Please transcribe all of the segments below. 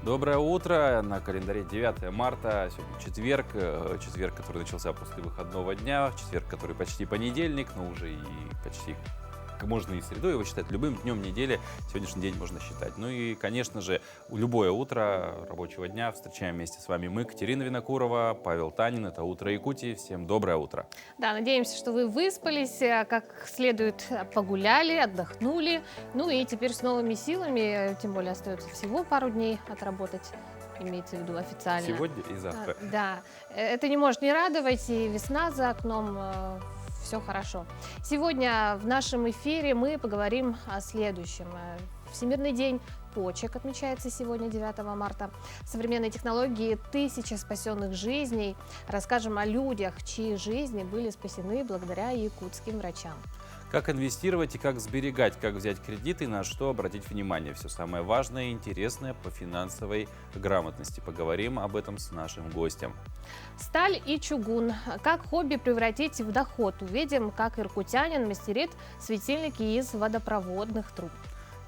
Доброе утро. На календаре 9 марта. Сегодня четверг. Четверг, который начался после выходного дня. Четверг, который почти понедельник, но уже и почти можно и среду его считать. Любым днем недели сегодняшний день можно считать. Ну и, конечно же, любое утро рабочего дня встречаем вместе с вами мы, Катерина Винокурова, Павел Танин. Это «Утро Якутии». Всем доброе утро. Да, надеемся, что вы выспались, как следует погуляли, отдохнули. Ну и теперь с новыми силами, тем более остается всего пару дней отработать, имеется в виду официально. Сегодня и завтра. Да, это не может не радовать, и весна за окном, все хорошо. Сегодня в нашем эфире мы поговорим о следующем. Всемирный день почек отмечается сегодня, 9 марта. Современные технологии, 1000 спасенных жизней. Расскажем о людях, чьи жизни были спасены благодаря якутским врачам. Как инвестировать и как сберегать, как взять кредиты, на что обратить внимание. Все самое важное и интересное по финансовой грамотности. Поговорим об этом с нашим гостем. Сталь и чугун. Как хобби превратить в доход? Увидим, как иркутянин мастерит светильники из водопроводных труб.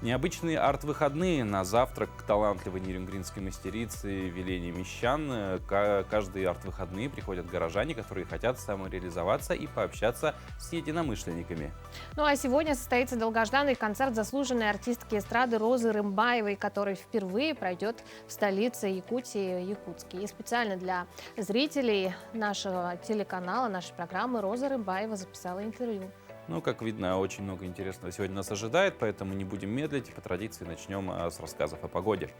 Необычные арт-выходные на завтрак к талантливой нерюнгринской мастерице Велене Мещан. Каждые арт-выходные приходят горожане, которые хотят самореализоваться и пообщаться с единомышленниками. Ну а сегодня состоится долгожданный концерт заслуженной артистки эстрады Розы Рымбаевой, который впервые пройдет в столице Якутии, Якутске. И специально для зрителей нашего телеканала, нашей программы Роза Рымбаева записала интервью. Ну, как видно, очень много интересного сегодня нас ожидает, поэтому не будем медлить. По традиции начнем с рассказов о погоде.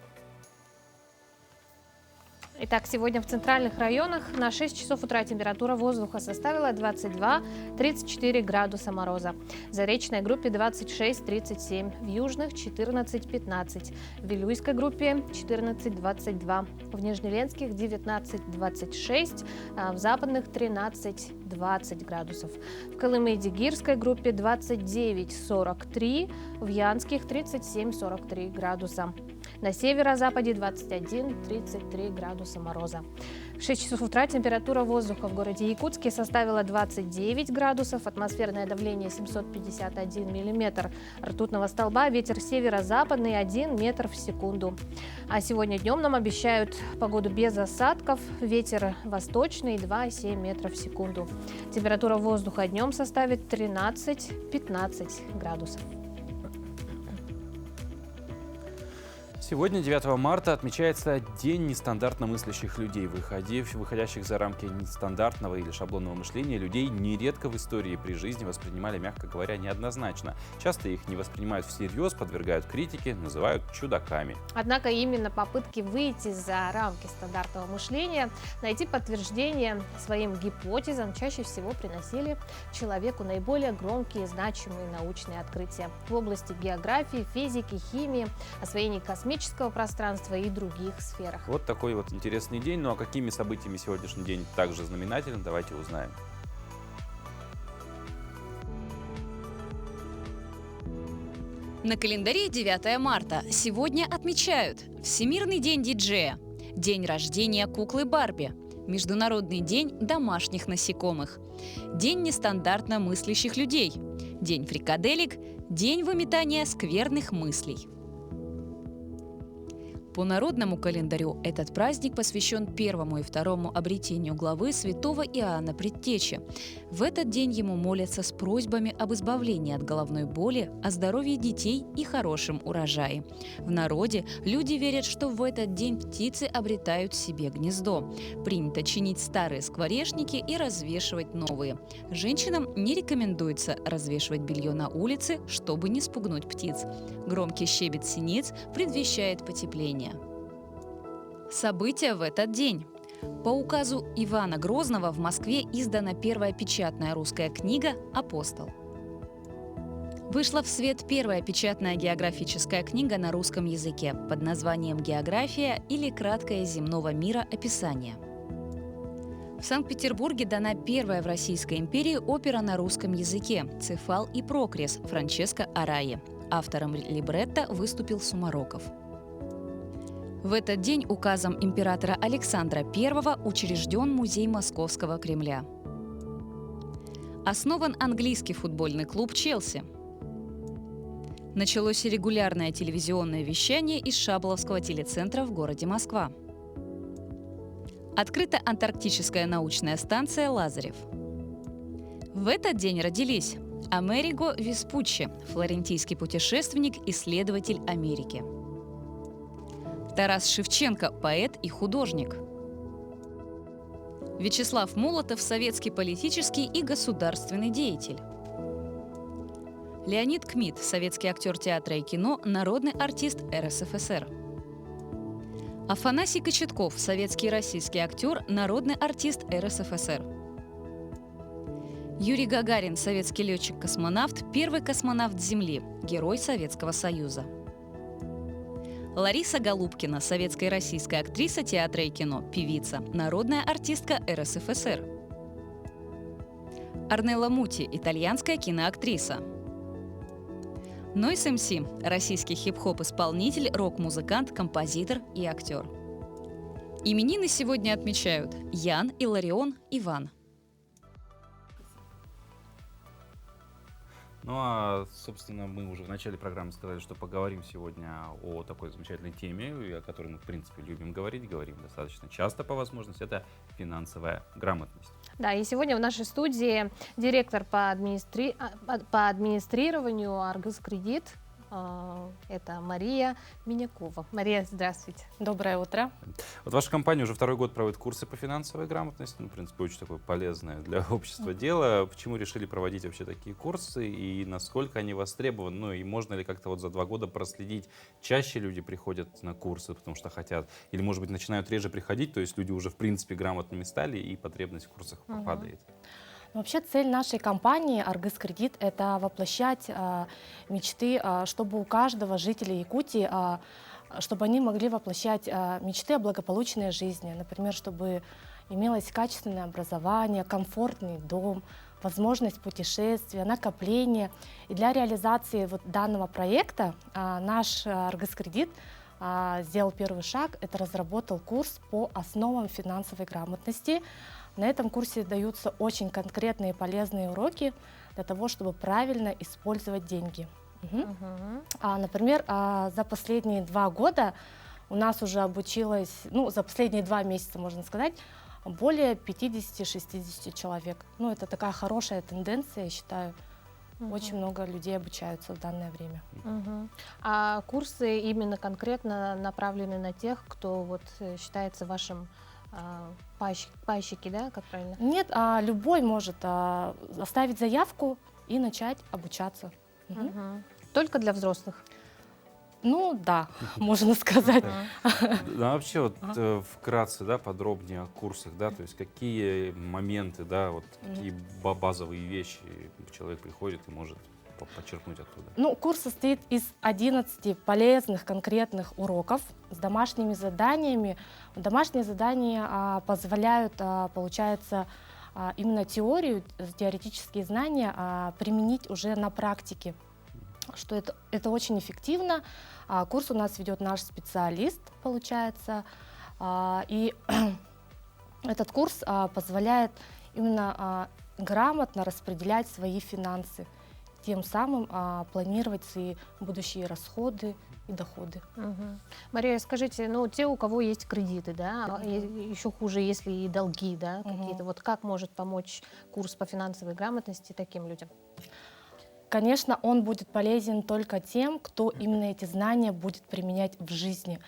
Итак, сегодня в центральных районах на 6 часов утра температура воздуха составила 22-34 градуса мороза. В Заречной группе 26-37, в Южных 14-15, в Вилюйской группе 14-22, в Нижнеленских 19-26, а в Западных 13-20 градусов. В Колымы-Дигирской группе 29-43, в Янских 37-43 градуса. На северо-западе 21-33 градуса мороза. В 6 часов утра температура воздуха в городе Якутске составила 29 градусов, атмосферное давление 751 миллиметр ртутного столба, ветер северо-западный 1 метр в секунду. А сегодня днем нам обещают погоду без осадков, ветер восточный 2,7 метров в секунду. Температура воздуха днем составит 13-15 градусов. Сегодня, 9 марта, отмечается День нестандартно мыслящих людей. Выходящих за рамки нестандартного или шаблонного мышления людей нередко в истории при жизни воспринимали, мягко говоря, неоднозначно. Часто их не воспринимают всерьез, подвергают критике, называют чудаками. Однако именно попытки выйти за рамки стандартного мышления, найти подтверждение своим гипотезам чаще всего приносили человеку наиболее громкие и значимые научные открытия в области географии, физики, химии, освоения космического пространства и других сферах. Вот такой вот интересный день. Ну а какими событиями сегодняшний день также знаменателен, давайте узнаем. На календаре 9 марта. Сегодня отмечают Всемирный день диджея, день рождения куклы Барби, Международный день домашних насекомых, день нестандартно мыслящих людей, день фрикаделек, день выметания скверных мыслей. По народному календарю этот праздник посвящен первому и второму обретению главы святого Иоанна Предтечи. В этот день ему молятся с просьбами об избавлении от головной боли, о здоровье детей и хорошем урожае. В народе люди верят, что в этот день птицы обретают себе гнездо. Принято чинить старые скворечники и развешивать новые. Женщинам не рекомендуется развешивать белье на улице, чтобы не спугнуть птиц. Громкий щебет синиц предвещает потепление. События в этот день. По указу Ивана Грозного в Москве издана первая печатная русская книга «Апостол». Вышла в свет первая печатная географическая книга на русском языке под названием «География» или «Краткое земного мира описание». В Санкт-Петербурге дана первая в Российской империи опера на русском языке «Цефал и Прокрес» Франческо Араи. Автором либретто выступил Сумароков. В этот день указом императора Александра I учрежден музей Московского Кремля. Основан английский футбольный клуб «Челси». Началось регулярное телевизионное вещание из Шаболовского телецентра в городе Москва. Открыта антарктическая научная станция «Лазарев». В этот день родились Америго Веспуччи, флорентийский путешественник, исследователь Америки. Тарас Шевченко, поэт и художник. Вячеслав Молотов, советский политический и государственный деятель. Леонид Кмит, советский актер театра и кино, народный артист РСФСР. Афанасий Кочетков, советский и российский актер, народный артист РСФСР. Юрий Гагарин, советский летчик-космонавт, первый космонавт Земли, герой Советского Союза. Лариса Голубкина, советская и российская актриса театра и кино, певица, народная артистка РСФСР. Орнелла Мути, итальянская киноактриса. Нойз МС, российский хип-хоп-исполнитель, рок-музыкант, композитор и актер. Именины сегодня отмечают Ян, Иларион, Иван. Ну а, собственно, мы уже в начале программы сказали, что поговорим сегодня о такой замечательной теме, о которой мы, в принципе, любим говорить, говорим достаточно часто по возможности. Это финансовая грамотность. Да, и сегодня в нашей студии директор по администрированию Аргыс Кредит. Это Мария Минякова. Мария, здравствуйте. Доброе утро. Вот ваша компания уже второй год проводит курсы по финансовой грамотности. Ну, в принципе, очень такое полезное для общества дело. Почему решили проводить вообще такие курсы и насколько они востребованы? Ну и можно ли как-то вот за 2 года проследить, чаще люди приходят на курсы, потому что хотят, или, может быть, начинают реже приходить, то есть люди уже, в принципе, грамотными стали и потребность в курсах падает? Вообще цель нашей компании «Аргыс Кредит» — это воплощать мечты, чтобы у каждого жителя Якутии, чтобы они могли воплощать мечты о благополучной жизни. Например, чтобы имелось качественное образование, комфортный дом, возможность путешествия, накопления. И для реализации вот данного проекта наш «Аргыс Кредит» сделал первый шаг, это разработал курс по основам финансовой грамотности. На этом курсе даются очень конкретные и полезные уроки для того, чтобы правильно использовать деньги. Например, за последние 2 года у нас уже обучилось, за последние 2 месяца, можно сказать, более 50-60 человек. Это такая хорошая тенденция, я считаю. Очень много людей обучаются в данное время. А курсы именно конкретно направлены на тех, кто вот считается вашим пайщики, да, как правильно? Нет, любой может оставить заявку и начать обучаться. Только для взрослых? Да, можно сказать. Вообще вот вкратце, да, подробнее о курсах, да, то есть какие моменты, да, вот какие базовые вещи человек приходит и может подчеркнуть оттуда? Курс состоит из 11 полезных конкретных уроков с домашними заданиями. Домашние задания позволяют, получается, именно теорию, теоретические знания применить уже на практике, что это очень эффективно. Курс у нас ведет наш специалист, получается, и этот курс позволяет именно грамотно распределять свои финансы, тем самым планировать свои будущие расходы и доходы. Мария, скажите, те, у кого есть кредиты, да, еще хуже, если и долги, да, какие-то, вот как может помочь курс по финансовой грамотности таким людям? Конечно, он будет полезен только тем, кто именно эти знания будет применять в жизни.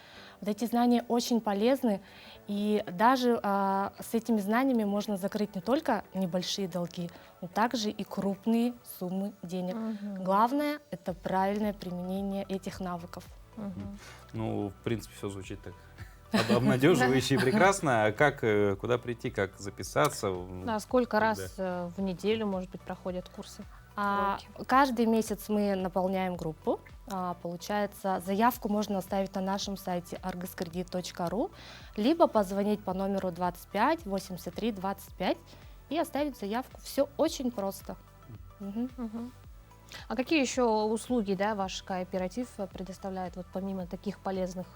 Вот эти знания очень полезны, и даже с этими знаниями можно закрыть не только небольшие долги, но также и крупные суммы денег. Главное — это правильное применение этих навыков. В принципе, все звучит так обнадеживающе и прекрасно. А как, куда прийти, как записаться? Сколько раз в неделю, может быть, проходят курсы? Каждый месяц мы наполняем группу. Получается, заявку можно оставить на нашем сайте argyskredit.ru, либо позвонить по номеру 25 83 25 и оставить заявку. Все очень просто. А какие еще услуги, да, ваш кооператив предоставляет, вот помимо таких полезных,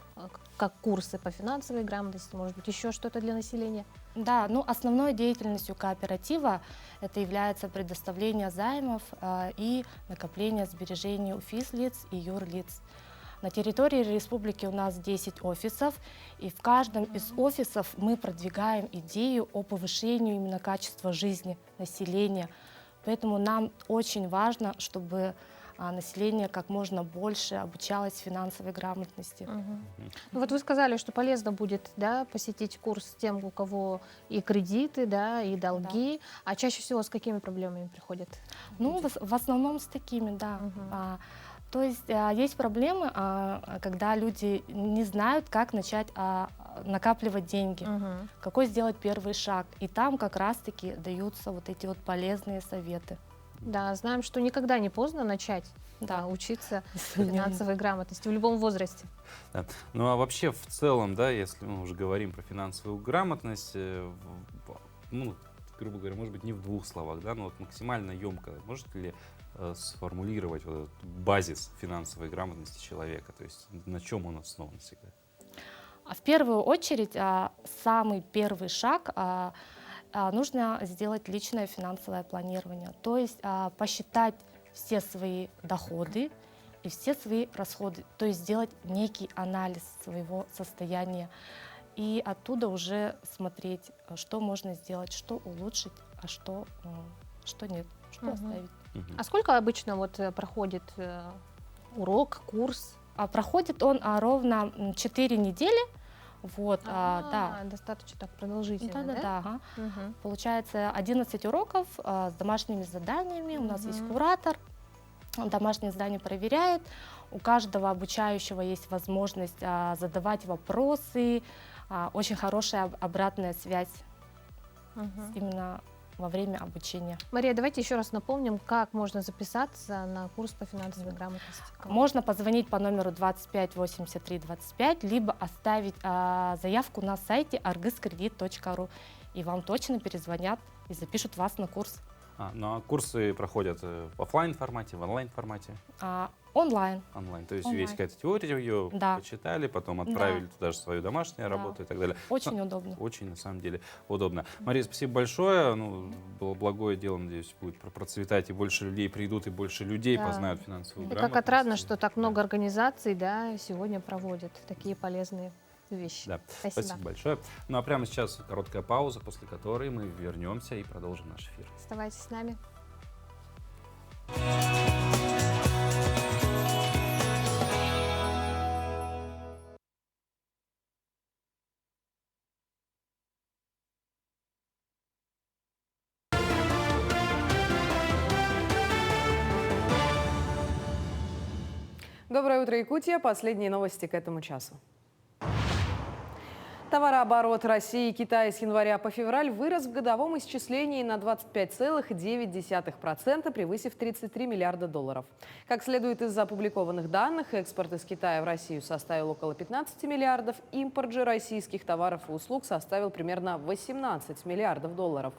как курсы по финансовой грамотности, может быть, еще что-то для населения? Да, ну, основной деятельностью кооператива это является предоставление займов и накопление сбережений у физлиц и юрлиц. На территории республики у нас 10 офисов, и в каждом из офисов мы продвигаем идею о повышении именно качества жизни населения. Поэтому нам очень важно, чтобы население как можно больше обучалось финансовой грамотности. Ну, вот вы сказали, что полезно будет, да, посетить курс тем, у кого и кредиты, да, и долги. А чаще всего с какими проблемами приходят? Ну, в основном с такими, да. То есть есть проблемы, когда люди не знают, как начать накапливать деньги, какой сделать первый шаг. И там как раз-таки даются вот эти вот полезные советы. Да, знаем, что никогда не поздно начать учиться финансовой грамотности в любом возрасте. Да. Ну а вообще в целом, да, если мы уже говорим про финансовую грамотность, ну, грубо говоря, может быть, не в двух словах, да, но вот максимально емко, можете ли сформулировать вот этот базис финансовой грамотности человека, то есть на чем он основан всегда? В первую очередь, самый первый шаг нужно сделать личное финансовое планирование, то есть посчитать все свои доходы и все свои расходы, то есть сделать некий анализ своего состояния и оттуда уже смотреть, что можно сделать, что улучшить, а что нет, что оставить. А сколько обычно вот проходит урок, курс? Проходит он ровно 4 недели. Вот, да. Достаточно так продолжительно, да? Да. Ага. Получается 11 уроков с домашними заданиями. У нас есть куратор, он домашние задания проверяет. У каждого обучающего есть возможность задавать вопросы. Очень хорошая обратная связь именно во время обучения. Мария, давайте еще раз напомним, как можно записаться на курс по финансовой грамотности. Можно позвонить по номеру 25 83 25, либо оставить заявку на сайте argyskredit.ru, и вам точно перезвонят и запишут вас на курс. Ну а курсы проходят в офлайн формате, в онлайн формате? Онлайн. Онлайн. То есть весь какая-то теория, ее почитали, потом отправили туда же свою домашнюю работу и так далее. Очень удобно. Очень, на самом деле, удобно. Мария, спасибо большое. Ну, было благое дело, надеюсь, будет процветать, и больше людей придут, и больше людей познают финансовую грамотность. Как отрадно, что так много организаций, да, сегодня проводят такие полезные вещи. Да. Спасибо большое. Ну а прямо сейчас короткая пауза, после которой мы вернемся и продолжим наш эфир. Оставайтесь с нами. Доброе утро, Якутия. Последние новости к этому часу. Товарооборот России и Китая с января по февраль вырос в годовом исчислении на 25,9%, превысив 33 миллиарда долларов. Как следует из опубликованных данных, экспорт из Китая в Россию составил около 15 миллиардов, импорт же российских товаров и услуг составил примерно 18 миллиардов долларов.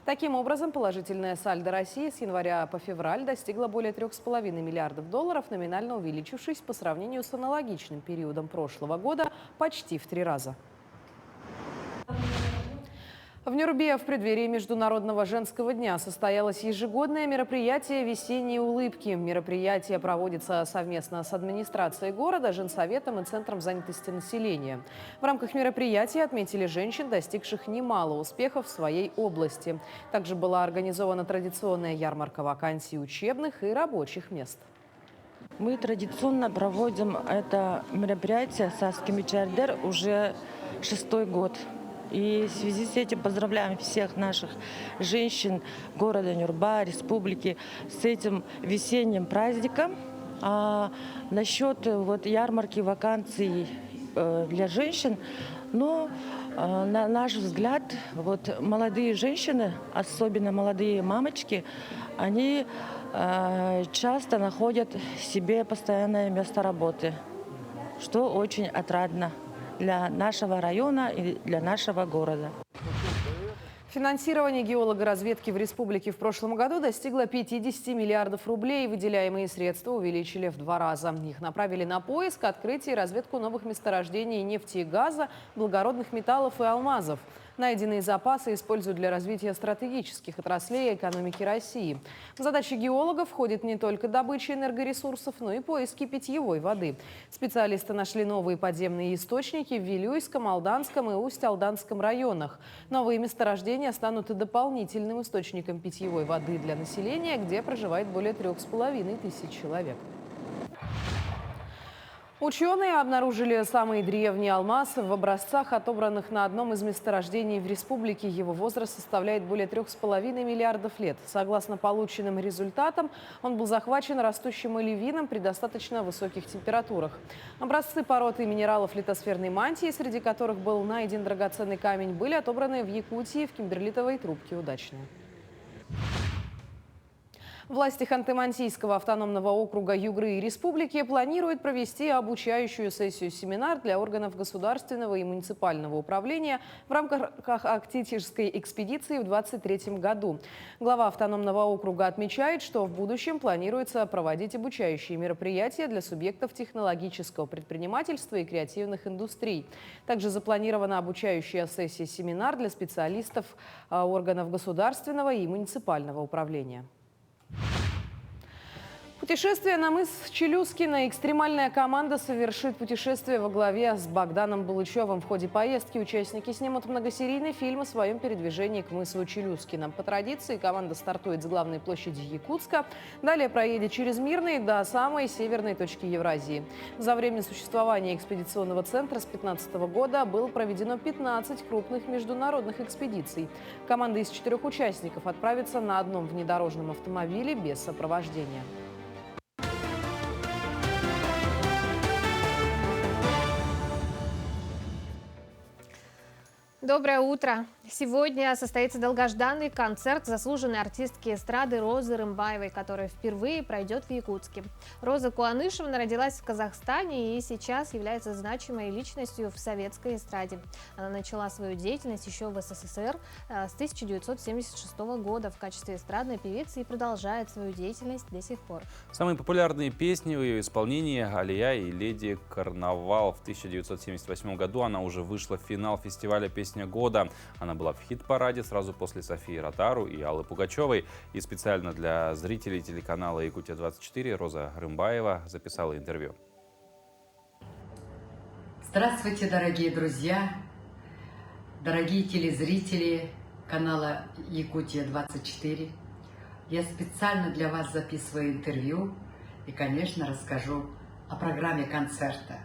Таким образом, положительное сальдо России с января по февраль достигло более 3,5 миллиардов долларов, номинально увеличившись по сравнению с аналогичным периодом прошлого года почти в 3 раза. В Нюрбе в преддверии Международного женского дня состоялось ежегодное мероприятие «Весенние улыбки». Мероприятие проводится совместно с администрацией города, женсоветом и Центром занятости населения. В рамках мероприятия отметили женщин, достигших немало успехов в своей области. Также была организована традиционная ярмарка вакансий учебных и рабочих мест. Мы традиционно проводим это мероприятие «Саски Мичардер» уже 6-й год. И в связи с этим поздравляем всех наших женщин города Нюрба, республики с этим весенним праздником. Насчет ярмарки вакансий для женщин, на наш взгляд, молодые женщины, особенно молодые мамочки, они часто находят себе постоянное место работы, что очень отрадно для нашего района и для нашего города. Финансирование геологоразведки в республике в прошлом году достигло 50 миллиардов рублей. Выделяемые средства увеличили в 2 раза. Их направили на поиск, открытие и разведку новых месторождений нефти и газа, благородных металлов и алмазов. Найденные запасы используют для развития стратегических отраслей экономики России. В задачи геологов входит не только добыча энергоресурсов, но и поиски питьевой воды. Специалисты нашли новые подземные источники в Вилюйском, Алданском и Усть-Алданском районах. Новые месторождения станут и дополнительным источником питьевой воды для населения, где проживает более 3500 человек. Ученые обнаружили самый древний алмаз в образцах, отобранных на одном из месторождений в республике. Его возраст составляет более 3,5 миллиардов лет. Согласно полученным результатам, он был захвачен растущим оливином при достаточно высоких температурах. Образцы пород и минералов литосферной мантии, среди которых был найден драгоценный камень, были отобраны в Якутии в кимберлитовой трубке «Удачная». Власти Ханты-Мансийского автономного округа Югры и Республики планируют провести обучающую сессию-семинар для органов государственного и муниципального управления в рамках арктической экспедиции в 2023 году. Глава автономного округа отмечает, что в будущем планируется проводить обучающие мероприятия для субъектов технологического предпринимательства и креативных индустрий. Также запланирована обучающая сессия-семинар для специалистов органов государственного и муниципального управления. Путешествие на мыс Челюскино. Экстремальная команда совершит путешествие во главе с Богданом Булычевым. В ходе поездки участники снимут многосерийный фильм о своем передвижении к мысу Челюскино. По традиции команда стартует с главной площади Якутска, далее проедет через Мирный до самой северной точки Евразии. За время существования экспедиционного центра с 2015 года было проведено 15 крупных международных экспедиций. Команда из 4 участников отправится на одном внедорожном автомобиле без сопровождения. Доброе утро! Сегодня состоится долгожданный концерт заслуженной артистки эстрады Розы Рымбаевой, который впервые пройдет в Якутске. Роза Куанышевна родилась в Казахстане и сейчас является значимой личностью в советской эстраде. Она начала свою деятельность еще в СССР с 1976 года в качестве эстрадной певицы и продолжает свою деятельность до сих пор. Самые популярные песни в ее исполнении «Алия» и «Леди Карнавал». В 1978 году она уже вышла в финал фестиваля «Песня года». Она была в хит-параде сразу после Софии Ротару и Аллы Пугачевой. И специально для зрителей телеканала «Якутия-24» Роза Рымбаева записала интервью. Здравствуйте, дорогие друзья, дорогие телезрители канала «Якутия-24». Я специально для вас записываю интервью и, конечно, расскажу о программе концерта.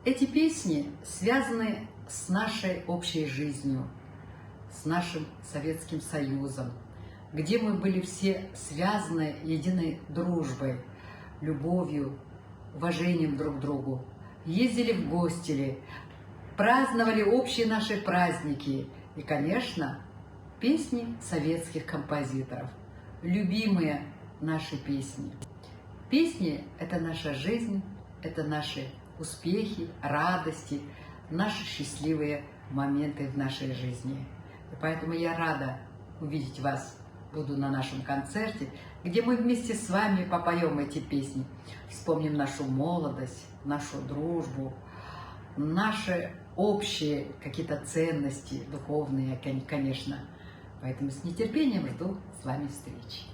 Эти песни связаны с нашей общей жизнью, с нашим Советским Союзом, где мы были все связаны единой дружбой, любовью, уважением друг к другу. Ездили в гости, праздновали общие наши праздники и, конечно, песни советских композиторов, любимые наши песни. Песни – это наша жизнь, это наши успехи, радости, наши счастливые моменты в нашей жизни. И поэтому я рада увидеть вас. Буду на нашем концерте, где мы вместе с вами попоем эти песни. Вспомним нашу молодость, нашу дружбу, наши общие какие-то ценности духовные, конечно. Поэтому с нетерпением жду с вами встречи.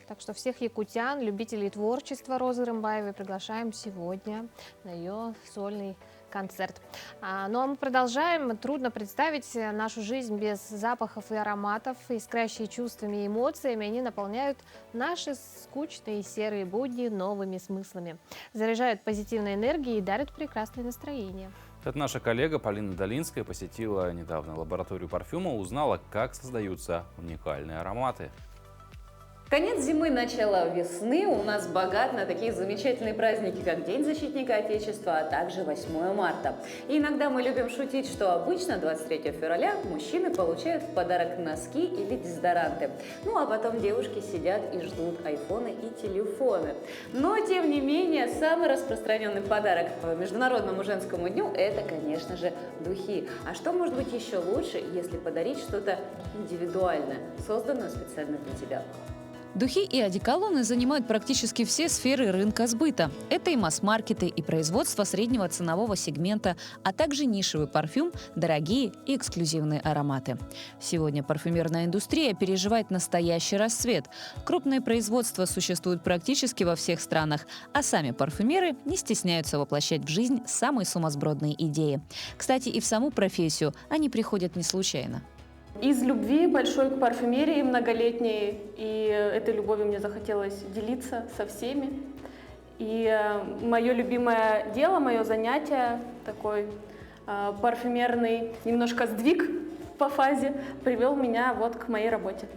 Так что всех якутян, любителей творчества Розы Рымбаевой приглашаем сегодня на ее сольный концерт. Ну а мы продолжаем. Трудно представить нашу жизнь без запахов и ароматов. Искрящие чувствами и эмоциями, они наполняют наши скучные серые будни новыми смыслами. Заряжают позитивной энергией и дарят прекрасное настроение. Это наша коллега Полина Долинская посетила недавно лабораторию парфюма, узнала, как создаются уникальные ароматы. Конец зимы, начало весны у нас богат на такие замечательные праздники, как День защитника Отечества, а также 8 марта. И иногда мы любим шутить, что обычно 23 февраля мужчины получают в подарок носки или дезодоранты. Ну а потом девушки сидят и ждут айфоны и телефоны. Но, тем не менее, самый распространенный подарок по Международному женскому дню – это, конечно же, духи. А что может быть еще лучше, если подарить что-то индивидуальное, созданное специально для тебя? Духи и одеколоны занимают практически все сферы рынка сбыта. Это и масс-маркеты, и производство среднего ценового сегмента, а также нишевый парфюм, дорогие и эксклюзивные ароматы. Сегодня парфюмерная индустрия переживает настоящий расцвет. Крупные производства существуют практически во всех странах, а сами парфюмеры не стесняются воплощать в жизнь самые сумасбродные идеи. Кстати, и в саму профессию они приходят не случайно. Из любви большой к парфюмерии многолетней, и этой любовью мне захотелось делиться со всеми. И мое любимое дело, мое занятие, такой парфюмерный немножко сдвиг по фазе, привел меня вот к моей работе.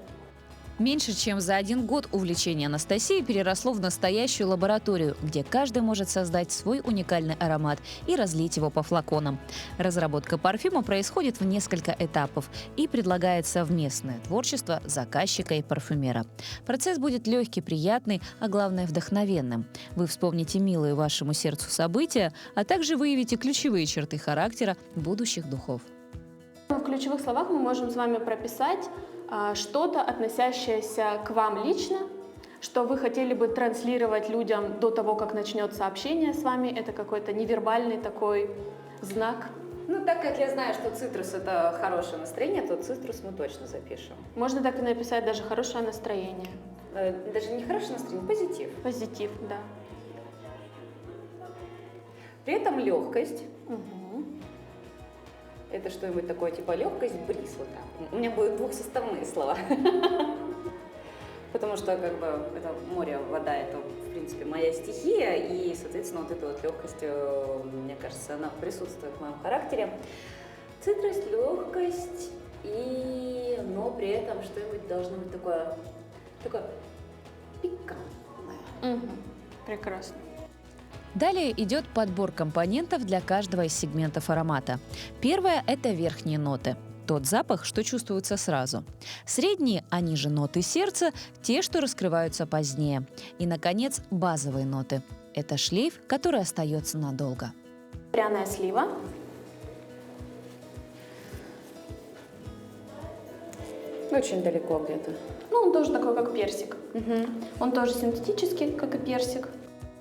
Меньше чем за 1 год увлечение Анастасии переросло в настоящую лабораторию, где каждый может создать свой уникальный аромат и разлить его по флаконам. Разработка парфюма происходит в несколько этапов и предлагает совместное творчество заказчика и парфюмера. Процесс будет легкий, приятный, а главное вдохновенным. Вы вспомните милые вашему сердцу события, а также выявите ключевые черты характера будущих духов. В ключевых словах мы можем с вами прописать что-то, относящееся к вам лично, что вы хотели бы транслировать людям до того, как начнется общение с вами. Это какой-то невербальный такой знак. Ну, так как я знаю, что цитрус – это хорошее настроение, то цитрус мы точно запишем. Можно так и написать даже хорошее настроение. Даже не хорошее настроение, позитив. Позитив, да. При этом легкость. Угу. Это что-нибудь такое, типа легкость, бриз, вот так. У меня будут двухсоставные слова. Потому что, как бы, это море, вода, это, в принципе, моя стихия, и, соответственно, вот эта вот легкость, мне кажется, она присутствует в моем характере. Цитрус, легкость, но при этом что-нибудь должно быть такое пикантное. Угу. Прекрасно. Далее идет подбор компонентов для каждого из сегментов аромата. Первое – это верхние ноты. Тот запах, что чувствуется сразу. Средние, они же ноты сердца, те, что раскрываются позднее. И, наконец, базовые ноты. Это шлейф, который остается надолго. Пряная слива. Очень далеко где-то. Ну, он тоже такой, как персик. Угу. Он тоже синтетический, как и персик.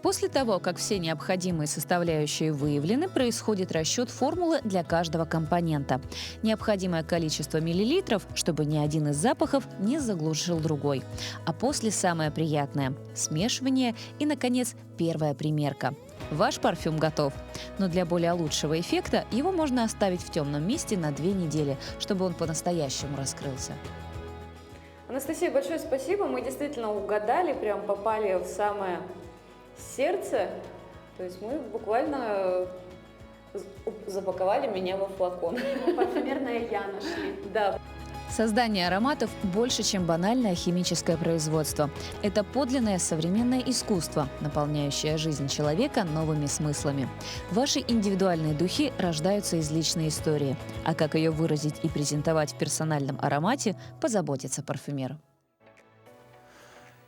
После того, как все необходимые составляющие выявлены, происходит расчет формулы для каждого компонента. Необходимое количество миллилитров, чтобы ни один из запахов не заглушил другой. А после самое приятное – смешивание и, наконец, первая примерка. Ваш парфюм готов. Но для более лучшего эффекта его можно оставить в темном месте на 2 недели, чтобы он по-настоящему раскрылся. Анастасия, большое спасибо. Мы действительно угадали, прям попали в самое сердце. То есть мы буквально запаковали меня во флакон. Парфюмерная я нашли. Да. Создание ароматов больше, чем банальное химическое производство. Это подлинное современное искусство, наполняющее жизнь человека новыми смыслами. Ваши индивидуальные духи рождаются из личной истории. А как ее выразить и презентовать в персональном аромате, позаботится парфюмер.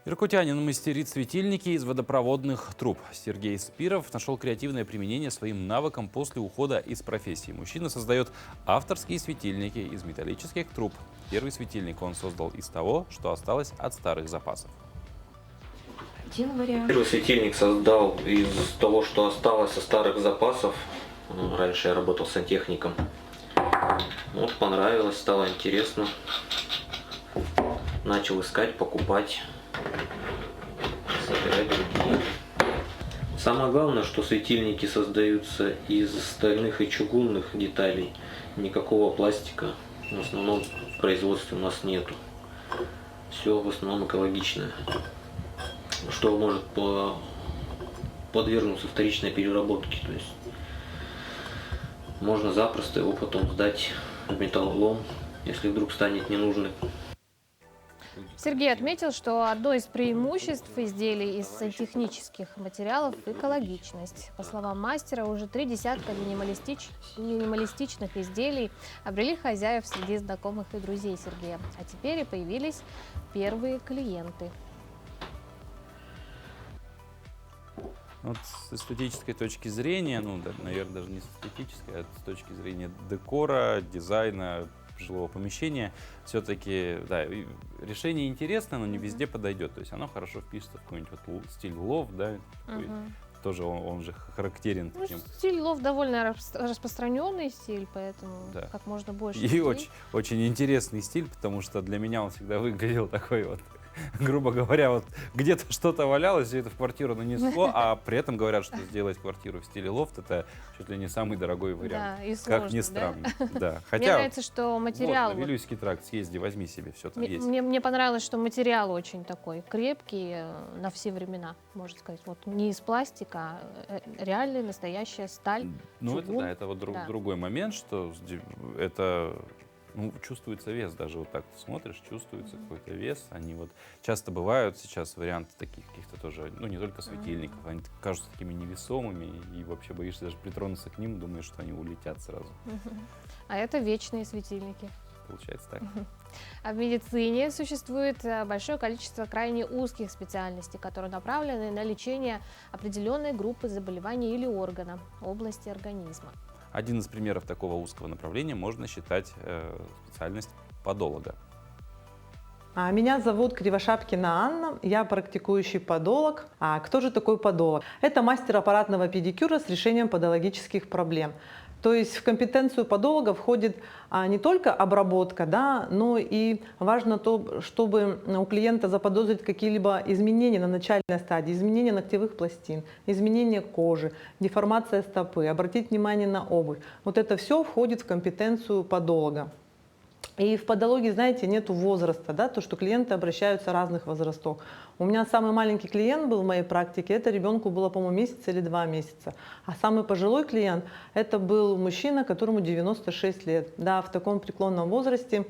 Иркутянин мастерит светильники из водопроводных труб. Сергей Спиров нашел креативное применение своим навыкам после ухода из профессии. Мужчина создает авторские светильники из металлических труб. Первый светильник он создал из того, что осталось от старых запасов. Первый светильник создал из того, что осталось со старых запасов. Раньше я работал сантехником. Вот понравилось, стало интересно. Начал искать, покупать. Собирать другие. Самое главное, что светильники создаются из стальных и чугунных деталей. Никакого пластика в основном в производстве у нас нету. Все в основном экологичное. Что может подвергнуться вторичной переработке. То есть можно запросто его потом сдать в металлолом, если вдруг станет ненужным. Сергей отметил, что одно из преимуществ изделий из сантехнических материалов – экологичность. По словам мастера, уже 3 десятка минималистичных изделий обрели хозяев среди знакомых и друзей Сергея. А теперь и появились первые клиенты. Вот с эстетической точки зрения, ну, да, наверное, даже не с эстетической, а с точки зрения декора, дизайна, жилого помещения, все-таки, да, решение интересное, но не везде подойдет. То есть оно хорошо впишется в какой-нибудь вот стиль лофт, да, такой, тоже он же характерен. Ну, таким. стиль лофт довольно распространенный стиль, поэтому Да. как можно больше. И очень, очень интересный стиль, потому что для меня он всегда выглядел такой вот, грубо говоря, вот где-то что-то валялось, и это в квартиру нанесло, а при этом говорят, что сделать квартиру в стиле лофт — это чуть ли не самый дорогой вариант. Да, и Как ни сложно, странно. да? Да. Мне Хотя нравится, что материал... вот, на Вилюйский тракт съезди, возьми себе, все там есть. Мне понравилось, что материал очень такой крепкий на все времена, можно сказать. Вот не из пластика, а реальная настоящая сталь. Ну, это чугун. да, это вот Да. другой момент, что это, ну, чувствуется вес, даже вот так ты смотришь, чувствуется какой-то вес. Они вот часто бывают сейчас варианты таких каких-то тоже, ну, не только светильников, они кажутся такими невесомыми, и вообще боишься даже притронуться к ним, думаешь, что они улетят сразу. А это вечные светильники. Получается так. А в медицине существует большое количество крайне узких специальностей, которые направлены на лечение определенной группы заболеваний или органа области организма. Один из примеров такого узкого направления можно считать специальность подолога. Меня зовут Кривошапкина Анна, я практикующий подолог. А кто же такой подолог? Это мастер аппаратного педикюра с решением подологических проблем. То есть в компетенцию подолога входит не только обработка, да, но и важно то, чтобы у клиента заподозрить какие-либо изменения на начальной стадии, изменения ногтевых пластин, изменения кожи, деформация стопы, обратить внимание на обувь. Вот это все входит в компетенцию подолога. И в подологии, знаете, нету возраста, да, то, что клиенты обращаются разных возрастов. У меня самый маленький клиент был в моей практике, это ребенку было, по-моему, месяц или 2 месяца. А самый пожилой клиент, это был мужчина, которому 96 лет. Да, в таком преклонном возрасте,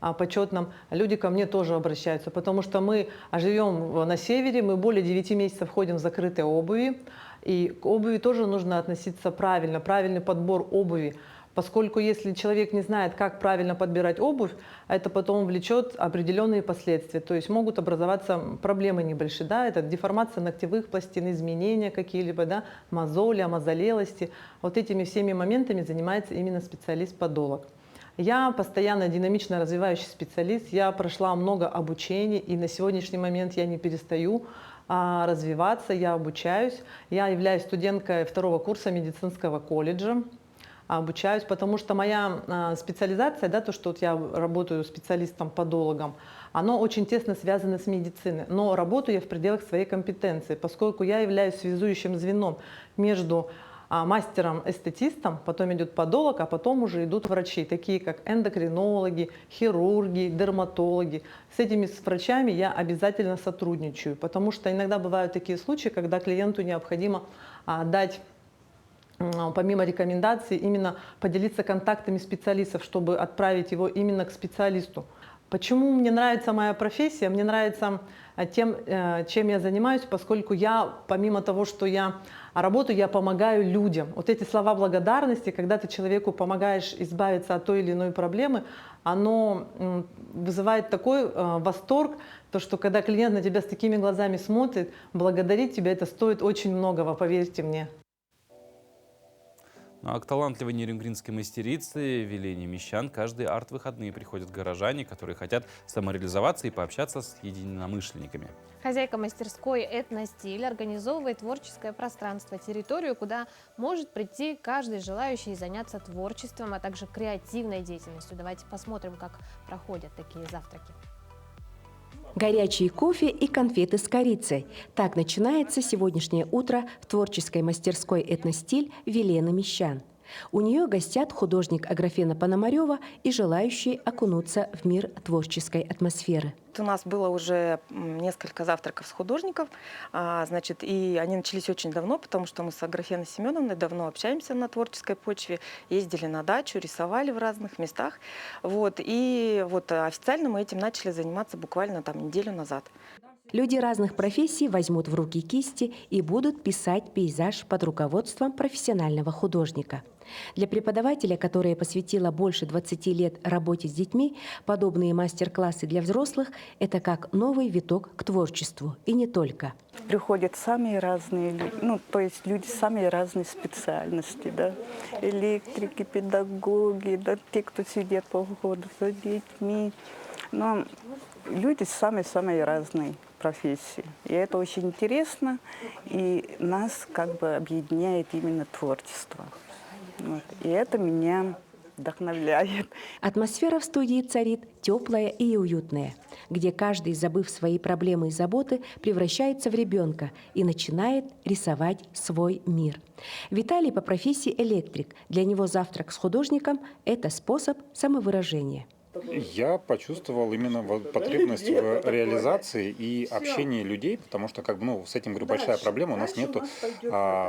почетном, люди ко мне тоже обращаются, потому что мы живем на севере, мы более 9 месяцев ходим в закрытой обуви, и к обуви тоже нужно относиться правильно, правильный подбор обуви. Поскольку если человек не знает, как правильно подбирать обувь, это потом влечет определенные последствия. То есть могут образоваться проблемы небольшие. Да? Это деформация ногтевых пластин, изменения какие-либо, да? Мозоли, омозолелости. Вот этими всеми моментами занимается именно специалист-подолог. Я постоянно динамично развивающий специалист. Я прошла много обучений, и на сегодняшний момент я не перестаю развиваться, я обучаюсь. Я являюсь студенткой 2-го курса медицинского колледжа. Обучаюсь, потому что моя специализация, да, то, что вот я работаю специалистом-подологом, оно очень тесно связано с медициной. Но работаю я в пределах своей компетенции, поскольку я являюсь связующим звеном между мастером-эстетистом, потом идет подолог, а потом уже идут врачи, такие как эндокринологи, хирурги, дерматологи. С этими врачами я обязательно сотрудничаю, потому что иногда бывают такие случаи, когда клиенту необходимо дать, помимо рекомендаций, именно поделиться контактами специалистов, чтобы отправить его именно к специалисту. Почему мне нравится моя профессия? Мне нравится тем, чем я занимаюсь, поскольку я, помимо того, что я работаю, я помогаю людям. Вот эти слова благодарности, когда ты человеку помогаешь избавиться от той или иной проблемы, оно вызывает такой восторг, то, что когда клиент на тебя с такими глазами смотрит, благодарить тебя, это стоит очень многого, поверьте мне. Ну, а к талантливой нерюнгринской мастерице Велене Мещан каждые арт-выходные приходят горожане, которые хотят самореализоваться и пообщаться с единомышленниками. Хозяйка мастерской «Этностиль» организовывает творческое пространство, территорию, куда может прийти каждый желающий заняться творчеством, а также креативной деятельностью. Давайте посмотрим, как проходят такие завтраки. Горячий кофе и конфеты с корицей. Так начинается сегодняшнее утро в творческой мастерской «Этностиль» Велены Мещан. У нее гостят художник Аграфена Пономарева и желающие окунуться в мир творческой атмосферы. У нас было уже несколько завтраков с художников, значит, и они начались очень давно, потому что мы с Аграфеной Семеновной давно общаемся на творческой почве, ездили на дачу, рисовали в разных местах. Вот, и вот официально мы этим начали заниматься буквально там неделю назад. Люди разных профессий возьмут в руки кисти и будут писать пейзаж под руководством профессионального художника. Для преподавателя, которая посвятила больше 20 лет работе с детьми, подобные мастер-классы для взрослых – это как новый виток к творчеству, и не только. Приходят самые разные люди, ну, то есть люди самые разные специальности, да, электрики, педагоги, да, те, кто сидят по уходу за детьми, но люди самые-самые разные профессии. И это очень интересно, и нас как бы объединяет именно творчество. Вот. И это меня вдохновляет. Атмосфера в студии царит теплая и уютная, где каждый, забыв свои проблемы и заботы, превращается в ребенка и начинает рисовать свой мир. Виталий по профессии электрик. Для него завтрак с художником – это способ самовыражения. Я почувствовал именно потребность в реализации и общении людей, потому что как бы, ну, с этим, говорю, большая проблема. У нас нет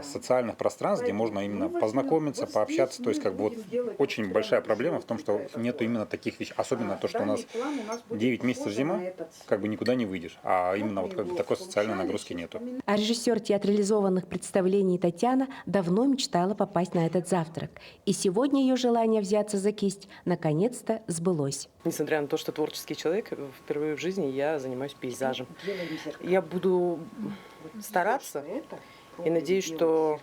социальных пространств, где можно именно познакомиться, пообщаться. То есть как бы вот очень большая проблема в том, что нету именно таких вещей. Особенно то, что у нас 9 месяцев зима, как бы никуда не выйдешь. А именно вот как бы такой социальной нагрузки нету. А режиссер театрализованных представлений Татьяна давно мечтала попасть на этот завтрак. И сегодня ее желание взяться за кисть наконец-то сбылось. Несмотря на то, что творческий человек, впервые в жизни я занимаюсь пейзажем. Я буду стараться и надеюсь, что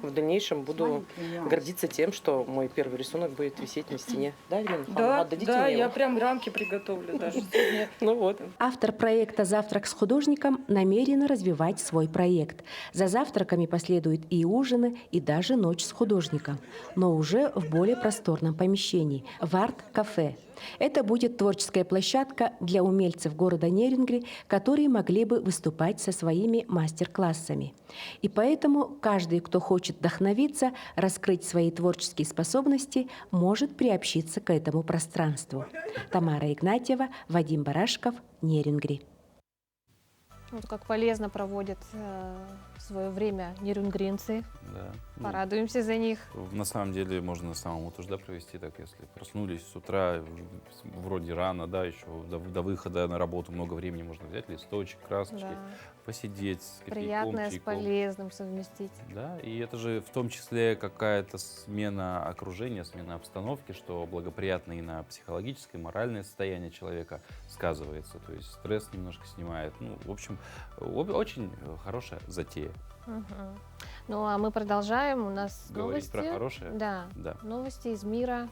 в дальнейшем буду гордиться тем, что мой первый рисунок будет висеть на стене. Да, Елена Михайловна, отдадите мне его? Я прям рамки приготовлю даже. Ну вот. Автор проекта «Завтрак с художником» намерена развивать свой проект. За завтраками последуют и ужины, и даже ночь с художником. Но уже в более просторном помещении – в арт-кафе. Это будет творческая площадка для умельцев города Нерюнгри, которые могли бы выступать со своими мастер-классами. И поэтому каждый, кто хочет вдохновиться, раскрыть свои творческие способности, может приобщиться к этому пространству. Тамара Игнатьева, Вадим Барашков, Нерюнгри. Вот как полезно проводят свое время нерюнгринцы. Да. Порадуемся за них. На самом деле можно самому тоже провести так, если проснулись с утра, вроде рано, да, еще до выхода на работу много времени можно взять листочек, красочки, да, посидеть с кофейком, приятное чайком. С полезным совместить. Да, и это же в том числе какая-то смена окружения, смена обстановки, что благоприятно и на психологическое, и моральное состояние человека сказывается. То есть стресс немножко снимает. Ну, в общем, очень хорошая затея. Угу. Ну, а мы продолжаем. У нас говорить новости. Про хорошее? Да. Новости из мира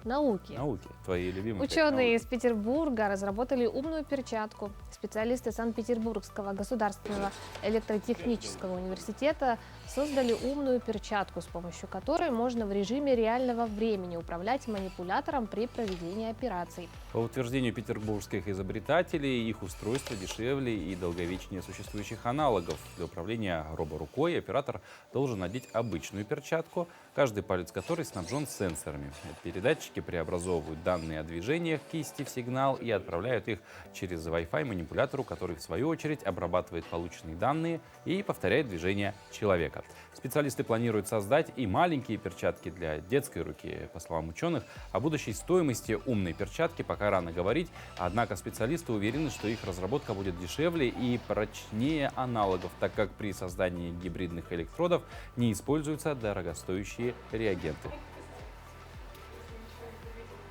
науки. Науки, твои любимые. Ученые из Петербурга разработали умную перчатку. Специалисты Санкт-Петербургского государственного электротехнического университета создали умную перчатку, с помощью которой можно в режиме реального времени управлять манипулятором при проведении операций. По утверждению петербургских изобретателей, их устройство дешевле и долговечнее существующих аналогов. Для управления роборукой оператор должен надеть обычную перчатку, каждый палец которой снабжен сенсорами. Передатчики преобразовывают данные о движениях кисти в сигнал и отправляют их через Wi-Fi манипулятору, который в свою очередь обрабатывает полученные данные и повторяет движения человека. Специалисты планируют создать и маленькие перчатки для детской руки. По словам ученых, о будущей стоимости умной перчатки пока рано говорить, однако специалисты уверены, что их разработка будет дешевле и прочнее аналогов, так как при создании гибридных электродов не используются дорогостоящие реагенты.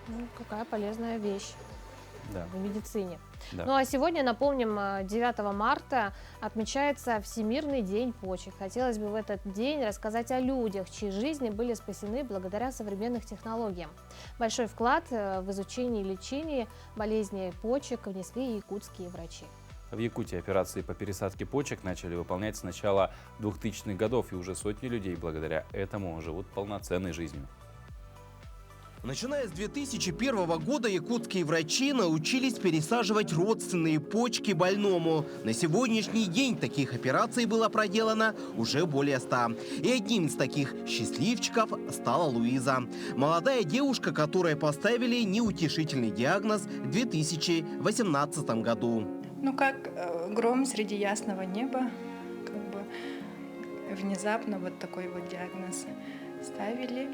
Ну, какая полезная вещь. Да. В медицине. Да. Ну а сегодня, напомним, 9 марта отмечается Всемирный день почек. Хотелось бы в этот день рассказать о людях, чьи жизни были спасены благодаря современным технологиям. Большой вклад в изучение и лечение болезней почек внесли якутские врачи. В Якутии операции по пересадке почек начали выполнять с начала 2000-х годов, и уже сотни людей благодаря этому живут полноценной жизнью. Начиная с 2001 года якутские врачи научились пересаживать родственные почки больному. На сегодняшний день таких операций было проделано уже более 100. И одним из таких счастливчиков стала Луиза. Молодая девушка, которой поставили неутешительный диагноз в 2018 году. Ну как гром среди ясного неба, как бы внезапно вот такой вот диагноз ставили.